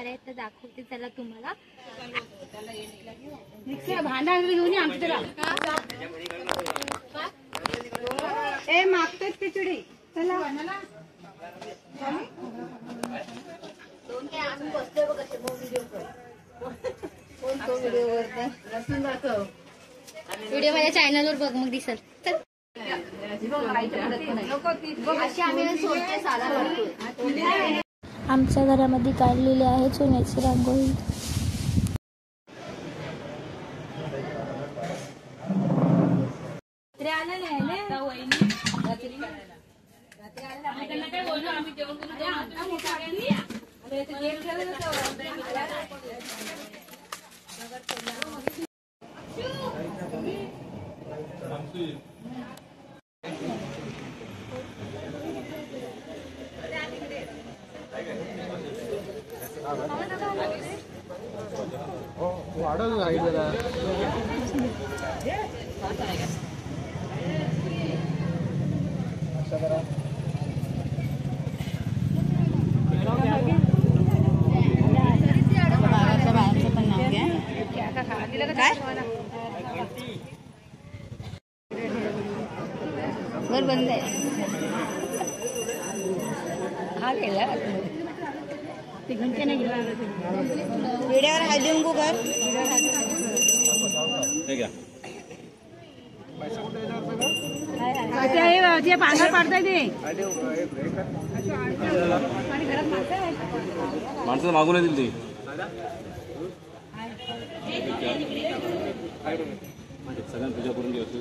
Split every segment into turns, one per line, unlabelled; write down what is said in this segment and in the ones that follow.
वाले आहेत तर दाखवते चला तुम्हाला।
भांडा घेऊन आमच्या ए मागतोय खिचडी चला
व्हिडिओ माझ्या चॅनलवर बघ मग दिसल। आमच्या घरामध्ये काढलेली आहे चुन्याची रांगोळी। घर बंद आहे हा केला ते घंटे नाही गेला वेड्यावर हळदी कुंकू कर हे घ्या ते पांढर पाडताय ते
माणसं मागून येतील ती सगळ्यांना पूजा करून घ्यायची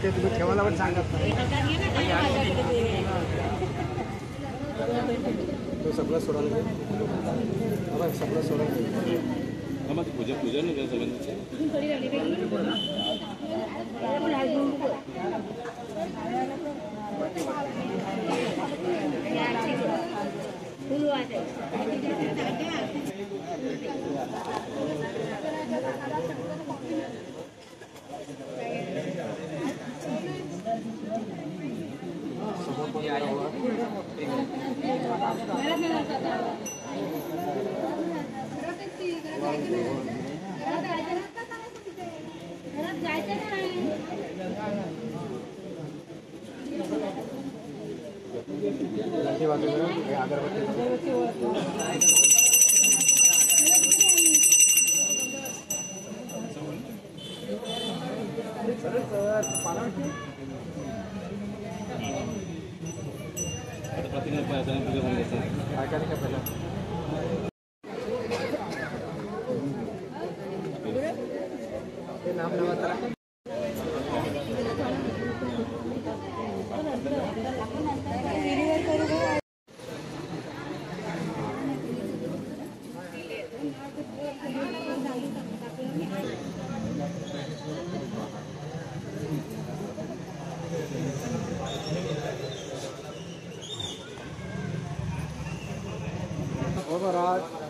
ते तुम्ही ठेवायला पण सांगत नाही सगळं सोडून सगळं सोडून
पूजा पूजा नाही का सगळ्यांची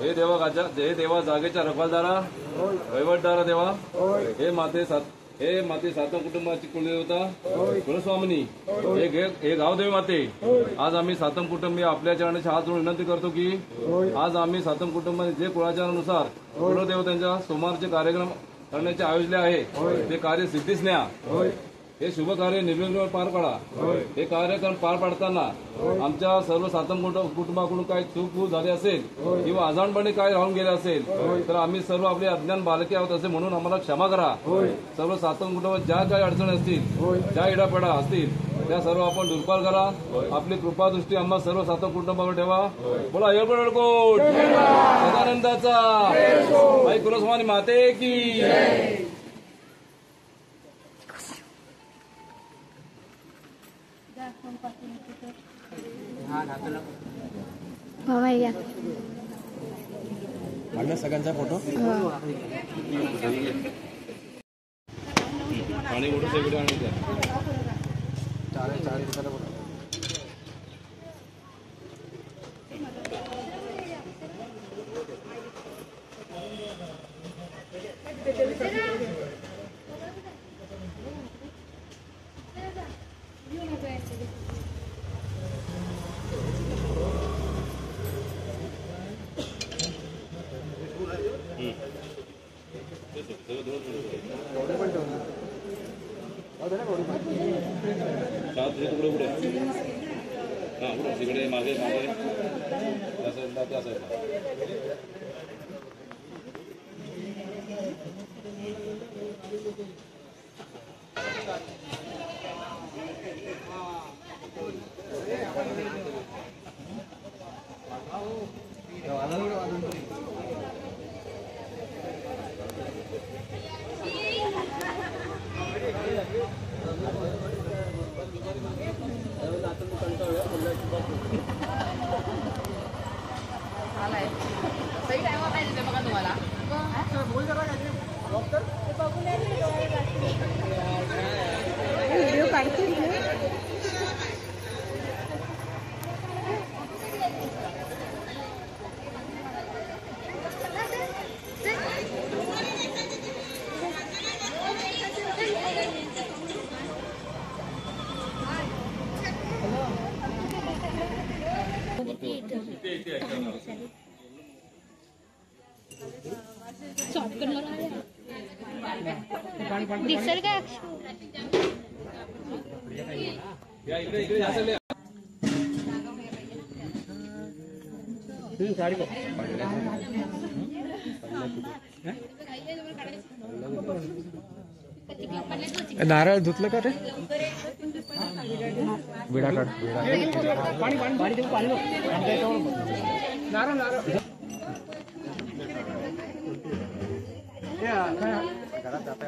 हे देवा गाजा हे देवा जागेच्या रखवालदारा वैवटदारा देवा हे माते सातम कुटुंबाची कुलदेवता कुलस्वामिनी हे गावदेवी माते आज आम्ही सातम कुटुंबीय आपल्या चरणाची हात जोडून विनंती करतो की आज आम्ही सातम कुटुंबाने जे कुळाचारानुसार कुलदेवतांच्या सोमवारचे कार्यक्रम करण्याचे आयोजले आहे ते कार्य सिद्धीस न्या हे शुभ कार्य निर्विघ्न पार पाडा। हे कार्यक्रम पार पाडताना आमच्या सर्व सातम कुटुंबाकडून काही चूक झाली असेल किंवा अजाणपणे काय राहून गेले असेल तर आम्ही सर्व आपले अज्ञान बालके आहोत असे म्हणून आम्हाला क्षमा करा। सर्व सातम कुटुंबात ज्या काही अडचणी असतील ज्या इडापडा असतील त्या सर्व आपण दूरपार करा। आपली कृपादृष्टी आम्हा सर्व सातम कुटुंबावर ठेवा। बोला येळकोट सदानंदाचा आई कुलस्वामी माते की
सगळ्यांचा फोटो
पाणी ओढून तुझे तुकडे पुढे हां पुढे तिकडे मागे मागे त्या साईडला त्या साईडला
व्हिडिओ काढतील
दिसेल का
या इकडे इकडे या साईडला
साडी नारळ धुतलं का रे विडा काढ पाणी पाणी पाणी देऊ पाणी नारळ नारळ घरात जाता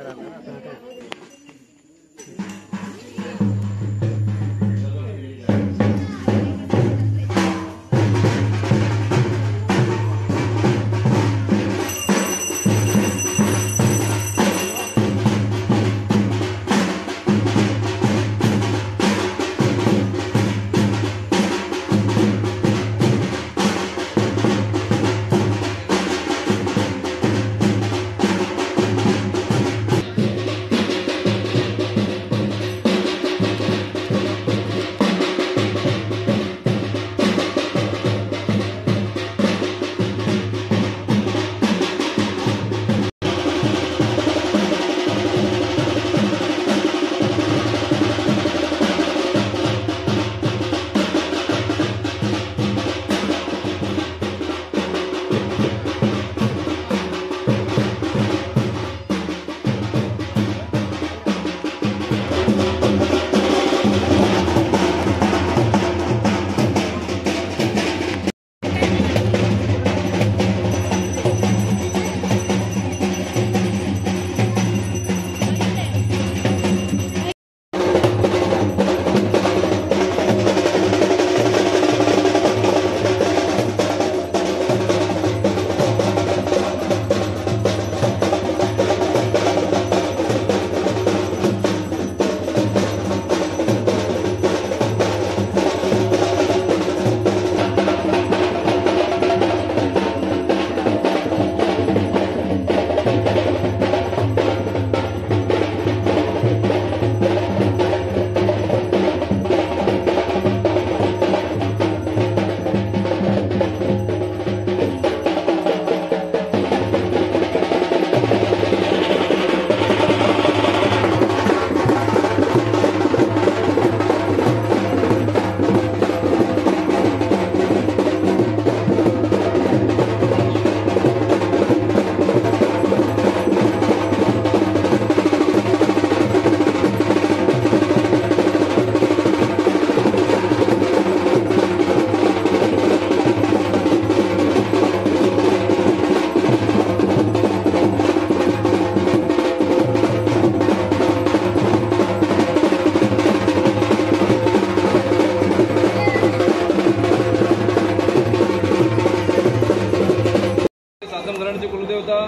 कुलदेवता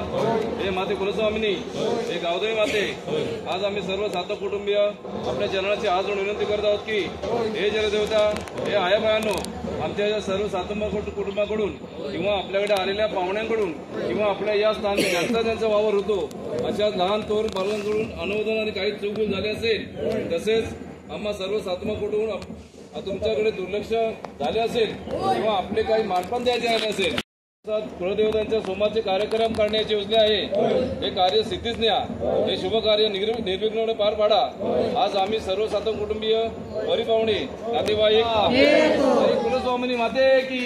हे माते कुलस्वामिनी हे गावदेवी माते आज आम्ही सर्व सातक कुटुंबीय आपल्या चरणाची आज विनंती करत आहोत की हे जलदेवता हे आया बयानो आमच्या या सर्व सातंब कुटुंबाकडून किंवा आपल्याकडे आलेल्या पाहुण्यांकडून किंवा आपल्या या स्थान ज्यांचा वावर होतो अशा लहान थोर बालकांकडून अनुमोदन आणि काही चूकभूल झाली असेल तसेच आम्हा सर्व सातंब कुटुंब तुमच्याकडे दुर्लक्ष झाले असेल किंवा आपले काही मानपान द्यायचे आले असेल कुलदेवतांच्या सोमाचे कार्यक्रम करण्याची योजना आहे. हे कार्य सिद्धीच न्या. हे शुभ कार्य निर्विघ्नपणे पार पाडा. आज आम्ही सर्व सातम कुटुंबीय परिपाहुणे नातेवाईक कुलस्वामिनी माते की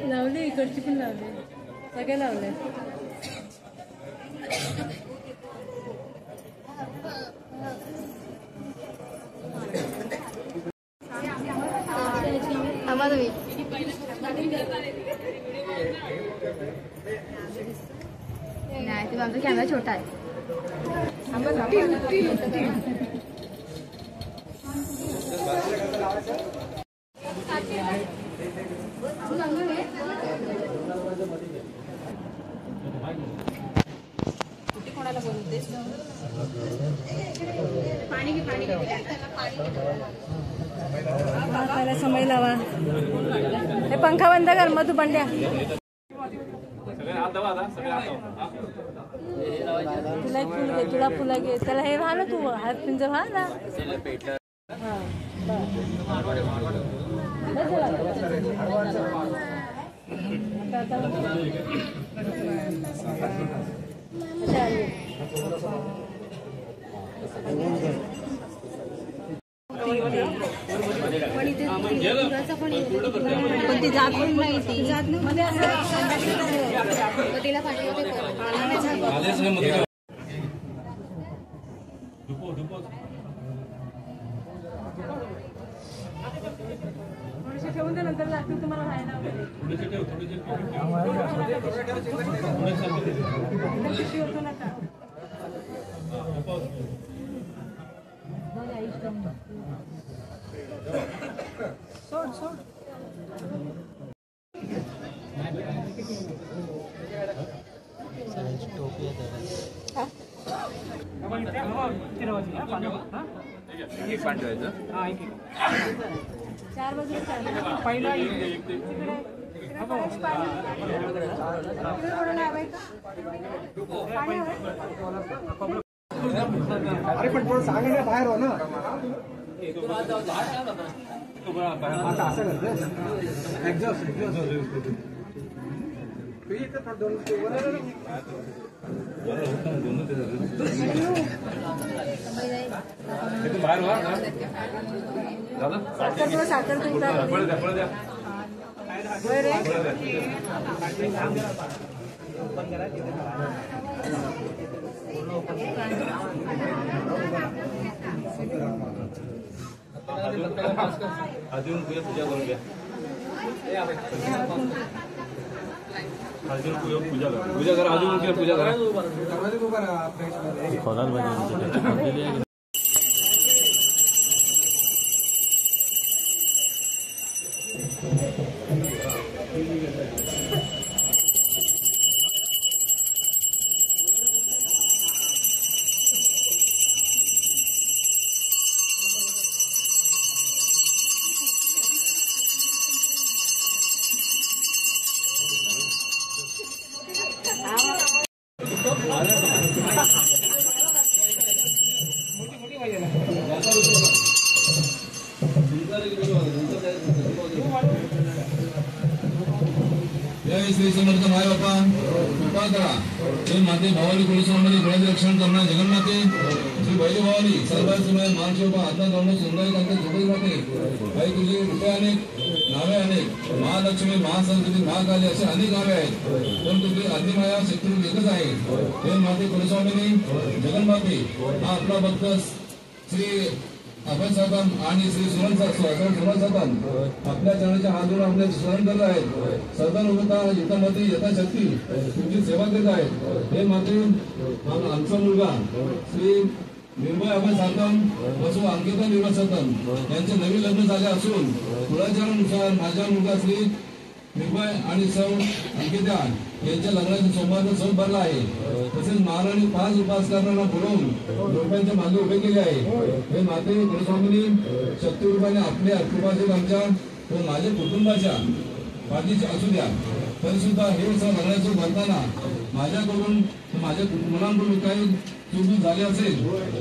लावले इकडची पण लावले सगळे लावले.
नाही तुझा आमचा कॅमेरा छोटा आहे.
कोणाला बोलतेस पाणी घे पाणी पहिला समय लावा. हे पंखा बंद कर मग तू बंड्या तुला एक फुल घे तुला फुलं घे त्याला हे व्हा ना तू हात पिंज व्हा ना.
पण ती जात पण नाही ती जात तिला पाठवते.
थोडेसे ठेवून दे नंतर लागतील तुम्हाला व्हायला. होतो नका सोड सोड. चार बाजूला पहिला
अरे पण थोडं सांगा ना बाहेर हो ना. आता असं करतोस एक्झॉस्ट
बाहेर व्हा
साखर तुमचा
अजून पूजा करून घ्या. पूजा करा अजून पूजा करा. जय श्री समर्थ माय बापा कृपा करा. हे माते भवानी कुलस्वामी गणेश रक्षण करणार जगन्माते श्री बैली भवानी सर्वात समय मानशोभा आत्मा गौण सुंदर करते झोपत राहते. काही तुझे रूपे अनेक नावे अनेक महालक्ष्मी महासरस्वती महाकाली असे अनेक नावे आहेत पण तुझी आदिमाया शक्ती एकच आहे. हे माते कुलस्वामीनी जगन्माते हा आपला भक्त श्री अभय साधन आणि श्री सुमन साधन आपल्या चरणाच्या हात जोडून आपल्या स्मरण करत आहेत. सदन होता युद्धामध्ये यथाशक्ती तुमची सेवा देत आहेत. हे माते आमचा मुलगा श्री निर्भय अभय साधन वसू अंकिता निर्भय साधन यांचे नवीन लग्न झाले असून कुळाचारानुसार माझा मुलगा श्री निर्भय आणि सौ अंकिता यांच्या लग्नाचा सोमवारचा सौद भरला आहे. तसेच महाराणी 5 उपासकारांना बोलवून लोकांच्या मागे उभे केले आहे. हे माते कुलस्वामींनी शक्ती रूपाने आपल्या कृपाचे आमच्या व माझ्या कुटुंबाच्या पाठीचे असू द्या. तरी सुद्धा हे लग्नाचं भरताना माझ्याकडून माझ्या मुलांकडून काही चूक झाली असेल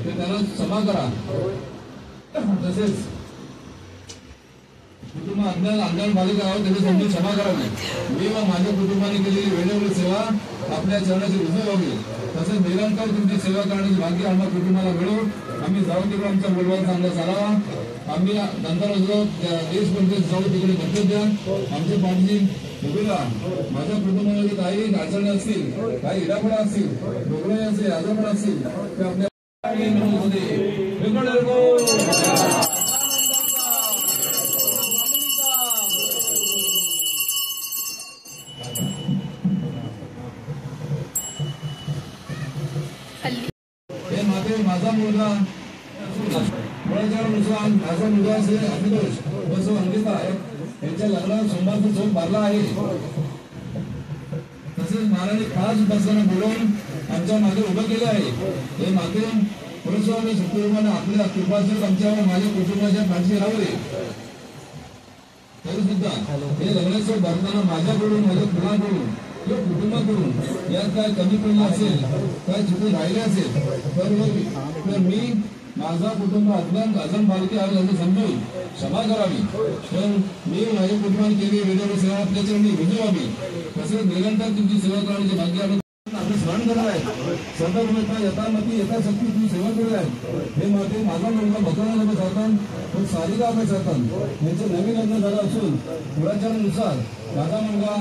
तर त्यांना क्षमा करा. तसेच कुटुंब अंधार बालिका आहोत त्याची समजून क्षमा करावी. मी व माझ्या कुटुंबाने केलेली वेळोवेळी सेवा आपल्या चरणाची रुजू व्हावी. तसेच निरंतर तुमची सेवा करण्याची भाग्य आम्हा कुटुंबाला मिळो. आम्ही जाऊ तिकडे आमचा मुलगा चांगला चालावा. आम्ही नंतर देश पण जाऊ तिकडे बदलत द्या. आमच्या पाठीची उभीला माझ्या कुटुंबामध्ये काही अडचणी असतील काही इडापडा असतील रोगराई असेल आजारपण असतील ते आपल्या हे माते माझा मुलगा वयानुसार माझा मुलगा असेल अभिदोष बसव अंकिता यांच्या लग्नात सोमवारचा चौक भरला आहे. तसेच महाराणी 5 उपासकांना बोलवून आमच्या मागे उभं केलं आहे. हे माते कुलस्वामी शुक्रवाने आपल्या कृपाचे आमच्या माझ्या कुटुंबाच्या पाठीशी राहले. तरी सुद्धा हे लग्नाचं भरताना माझ्याकडून माझ्या मुलांकडून किंवा कुटुंबाकडून यात काय कमी पडले असेल काय चुकून राहिले असेल तर मी माझा कुटुंब अजून बालकी आहे यांनी समजून क्षमा करावी. पण मी माझ्या कुटुंबाने केली वेगवेगळी सेवा आपल्या चरणी रुजू व्हावी. तसेच निरंतर तुमची सेवा करण्याचे भाग्य आम्ही स्मरण करत आहे. सदर यथामती यथाशक्ती तुम्ही सेवा करत आहे. हे माते माझा मुलगा भगवान साधन व सारिका अभय साधन यांचे नवीन लग्न झालं असून कुळाचारानुसार माझा मुलगा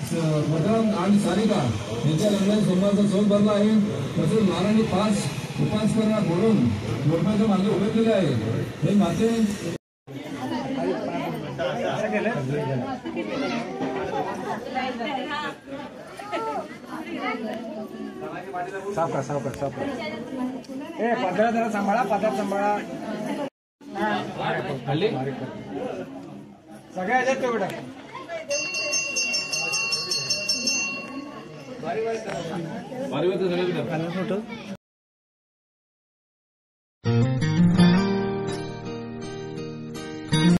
भगवान आणि सारिका यांच्या लग्नात सोमवारचा चौक भरला आहे. तसेच महाराणी 5 उपासकांना बोलून लोकांच्या मागे उभे केले आहे. हे माते
साफ ए पदर जरा सांभाळा पदर सांभाळा सगळ्या ह्याच्यात तो बेटा
बारी सगळे